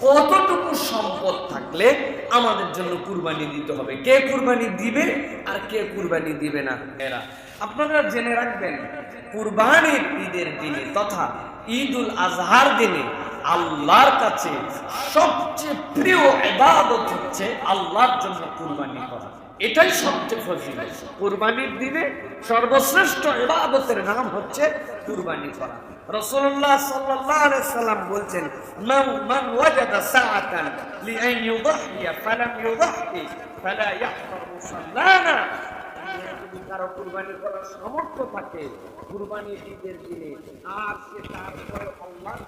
কতটুকু সম্পদ থাকলে আমাদের জন্য কুরবানি দিতে হবে, কে কুরবানি দিবে আর কে কুরবানি দিবে না। আপনারা জেনে রাখবেন, কুরবানির ঈদের দিনে তথা ঈদুল আজহার দিনে আল্লাহর কাছে সবচেয়ে প্রিয় ইবাদত হচ্ছে আল্লাহর জন্য কুরবানি করা। এটাই সবচেয়ে ফজিলত। কুরবানির দিনে সর্বশ্রেষ্ঠ ইবাদতের নাম হচ্ছে কুরবানি করা। রাসূলুল্লাহ সাল্লাল্লাহু আলাইহি সাল্লাম বলেন, মান ওয়াজাদা সাআতান লিআন ইউদহিয়া ফালাম ইউদহি ফালা ইয়াহফার মুসাল্লানা। কারো কুরবানি করার সামর্থ্য থাকে কুরবানির ঈদের দিনে, আর সে তারপরে আল্লাহর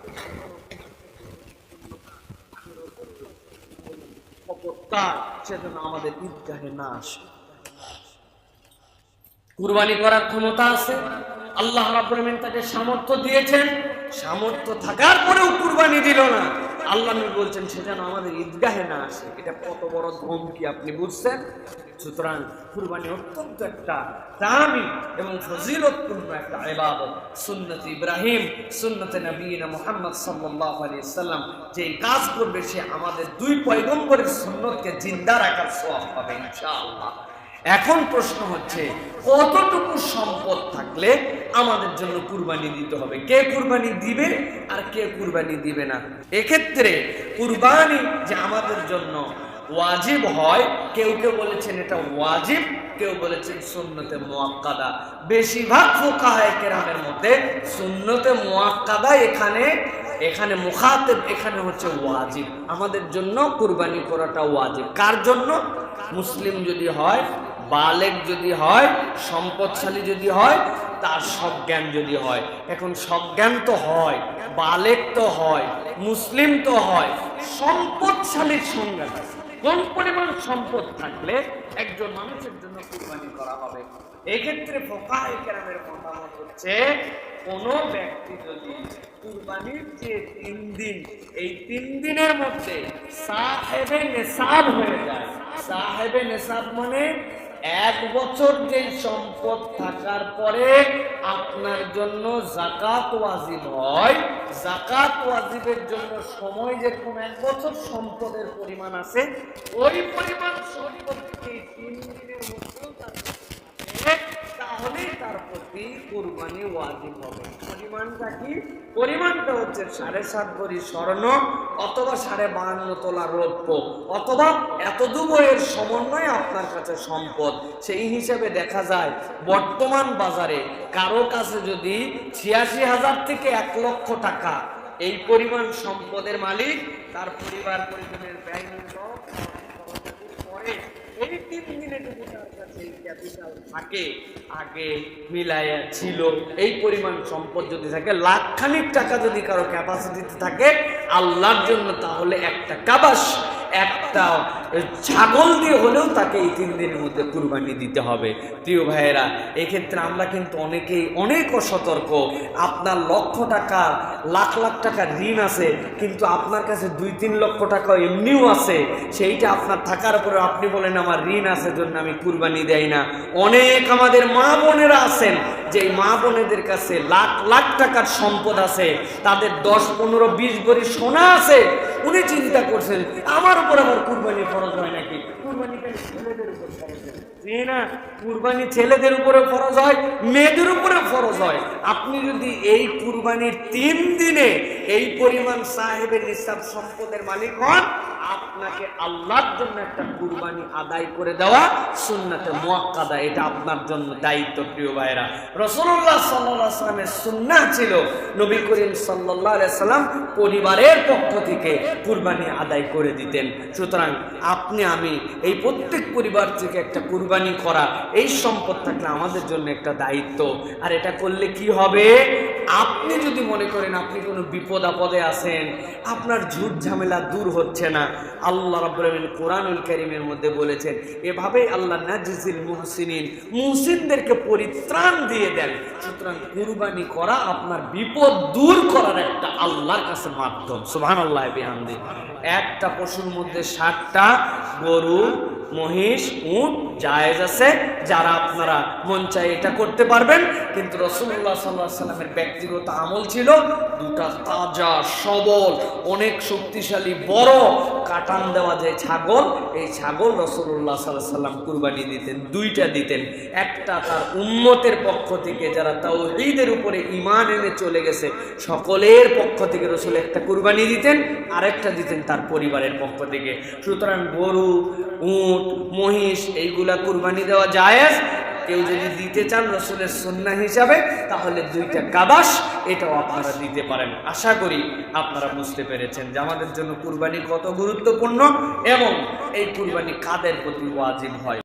সেজন্য আমাদের ঈদগাহে না আসে। কুরবানি করার ক্ষমতা আছে, আল্লাহ রাব্বুল আলামিন তাকে সামর্থ্য দিয়েছেন, সামর্থ্য থাকার পরেও কুরবানি দিল না। আল্লাহ নবী বলছেন সে যেন আমাদের ঈদগাহে না আসে। এটা কত বড় ধমকি, আপনি বুঝছেন? সুতরাং কুরবানি অত্যন্ত একটা দামি এবং ফজিলতপূর্ণ একটা ইবাদত। সুন্নতে ইব্রাহিম, সুন্নতে নবীনা মুহাম্মদ সাল্লাল্লাহু আলাইহি সাল্লাম যে কাজ করবে সে আমাদের দুই পয়গম্বরের সুন্নতকে জিন্দা রাখার সওয়াব পাবে ইনশাআল্লাহ। এখন প্রশ্ন হচ্ছে, কতটুকু সম্পদ থাকলে আমাদের জন্য কুরবানি দিতে হবে, কে কুরবানি দিবে আর কে কুরবানি দিবে না। এক্ষেত্রে কুরবানি যে আমাদের জন্য ওয়াজিব হয়, কেউ কেউ বলেছেন এটা ওয়াজিব, কেউ বলেছেন সুন্নতে মুআক্কাদা। বেশিরভাগ ফুকাহায়ে কেরামের মধ্যে সুন্নতে মুআক্কাদা এখানে মুখাতেব এখানে হচ্ছে ওয়াজিব। আমাদের জন্য কুরবানি করাটা ওয়াজিব। কার জন্য? মুসলিম যদি হয়, বালেগ যদি হয়, সম্পদশালী যদি হয়, তার সজ্ঞান যদি হয়। এখন সজ্ঞান তো হয়, বালেগ তো হয়, মুসলিম তো হয়, সম্পদশালীর সংজ্ঞা কোন পরিমাণ সম্পদ থাকলে একজন মানুষের জন্য কুরবানি করা হবে। এক্ষেত্রে ফুকাহায়ে কেরামের মতামত হচ্ছে, কোন ব্যক্তি যদি কুরবানির যে 3 দিন, এই 3 দিনের মধ্যে সাহেবে নেসাব হয়ে যায়। সাহেবে নেসাব মানে 1 বছর যে সম্পদ থাকার পরে আপনার জন্য যাকাত ওয়াজিব হয়, যাকাত ওয়াজিবের জন্য সময় যেরকম 1 বছর সম্পদের পরিমাণ আছে, ওই পরিমাণ সম্পদকে 3 দিনের মধ্যেও তাহলেই তার প্রতি কুরবানি ওয়াজিব হবে। পরিমাণটা কি? পরিমাণটা হচ্ছে 7.5 ভরি স্বর্ণ অথবা 52.5 তোলা রৌপ্য অথবা এতদুবয়ের সমন্বয়ে আপনার কাছে সম্পদ। সেই হিসেবে দেখা যায় বর্তমান বাজারে কারো কাছে যদি 86,000 থেকে 1 লক্ষ টাকা এই পরিমাণ সম্পদের মালিক, তার পরিবার পরিজনের ব্যয় পরে এই 3 দিনেটুকু তার কাছে ক্যাপিটাল থাকে, আগে মিলায়া ছিল এই পরিমাণ সম্পদ যদি থাকে, লাখখানিক টাকা যদি কারো ক্যাপাসিটিতে থাকে আল্লাহর জন্য, তাহলে একটা কাবাস, একটা ছাগল দিয়ে হলেও তাকে এই 3 দিনের মধ্যে কুরবানি দিতে হবে। প্রিয় ভাইয়েরা, এক্ষেত্রে আমরা কিন্তু অনেকেই অনেক অসতর্ক। আপনার লক্ষ টাকা, লাখ লাখ টাকা ঋণ আছে, কিন্তু আপনার কাছে 2-3 লক্ষ টাকা এমনিও আছে, সেইটা আপনার থাকার পরে আপনি বলেন আমার ঋণ আছে জন্য আমি কুরবানি দেই না। অনেক আমাদের মা বোনেরা আছেন যে মা বোনেদের কাছে লাখ লাখ টাকার সম্পদ আছে, তাদের 10, 15, 20 ভরি সোনা আছে। উনি চিন্তা করছেন আমার উপর আবার কুরবানি ফরজ হয় নাকি? কুরবানি কেন ছেলেদের উপর ফরজ হয়? না, কুরবানি ছেলেদের উপরে ফরজ হয়, মেয়েদের উপরে ফরজ হয়। আপনি যদি এই কুরবানির 3 দিনে এই পরিমাণ সাহেবের নিসাব সম্পদের মালিক হন, আপনাকে আল্লাহর জন্য একটা কুরবানি আদায় করে দেওয়া সুন্নাতে মুআক্কাদা, এটা আপনার জন্য দায়িত্ব। প্রিয় ভাইরা, রাসূলুল্লাহ সাল্লাল্লাহু আলাইহি ওয়াসাল্লামের সুন্নাহ ছিল নবী করিম সাল্লাল্লাহু আলাইহি ওয়াসাল্লাম পরিবারের পক্ষ থেকে কুরবানি আদায় করে দিতেন। সুতরাং আপনি আমি এই প্রত্যেক পরিবার থেকে একটা কুরবানি করা, এই সম্পদ থাকলে আমাদের জন্য একটা দায়িত্ব। আর এটা করলে কি হবে? আপনি যদি মনে করেন আপনি কোনো বিপদ আপদে আছেন, আপনার ঝুট ঝামেলা দূর হচ্ছে না, আল্লাহ রাব্বুল আলামিন কোরআনুল কারীমের মধ্যে বলেছেন এভাবেই আল্লাহ নাজিজিল মুহসিনিন, মুহসিনদেরকে পরিত্রাণ দিয়ে দেন। সুতরাং কুরবানি করা আপনার বিপদ দূর করার একটা আল্লাহর কাছে মাধ্যম। সুবহানাল্লাহ বিহামদি। একটা পশুর মধ্যে 60টা গরু, মহিষ, উট জায়েজ আছে, যারা আপনারা মন চায় এটা করতে পারবেন। কিন্তু রাসূলুল্লাহ সাল্লাল্লাহু আলাইহি সাল্লামের ব্যক্তিগত আমল ছিল দুটা তাজা সবল অনেক শক্তিশালী বড় কাটান দেওয়া যায় ছাগল, এই ছাগল রাসূলুল্লাহ সাল্লাল্লাহু আলাইহি সাল্লাম কুরবানি দিতেন, দুইটা দিতেন। একটা তার উম্মতের পক্ষ থেকে যারা তাওহীদের উপরে ঈমান এনে চলে গেছে সকলের পক্ষ থেকে রাসূল একটা কুরবানি দিতেন, আরেকটা দিতেন তার পরিবারের পক্ষ থেকে। সুতরাং গরু, উট, মহিষ এইগুলা কুরবানি দেওয়া জায়েজ। কেউ যদি দিতে চান রাসূলের সুন্নাহ হিসাবে তাহলে দুইটা কাবাস এটাও আপনারা দিতে পারেন। আশা করি আপনারা বুঝতে পেরেছেন যে আমাদের জন্য কুরবানি কত গুরুত্বপূর্ণ এবং এই কুরবানি কাদের প্রতি ওয়াজিব হয়।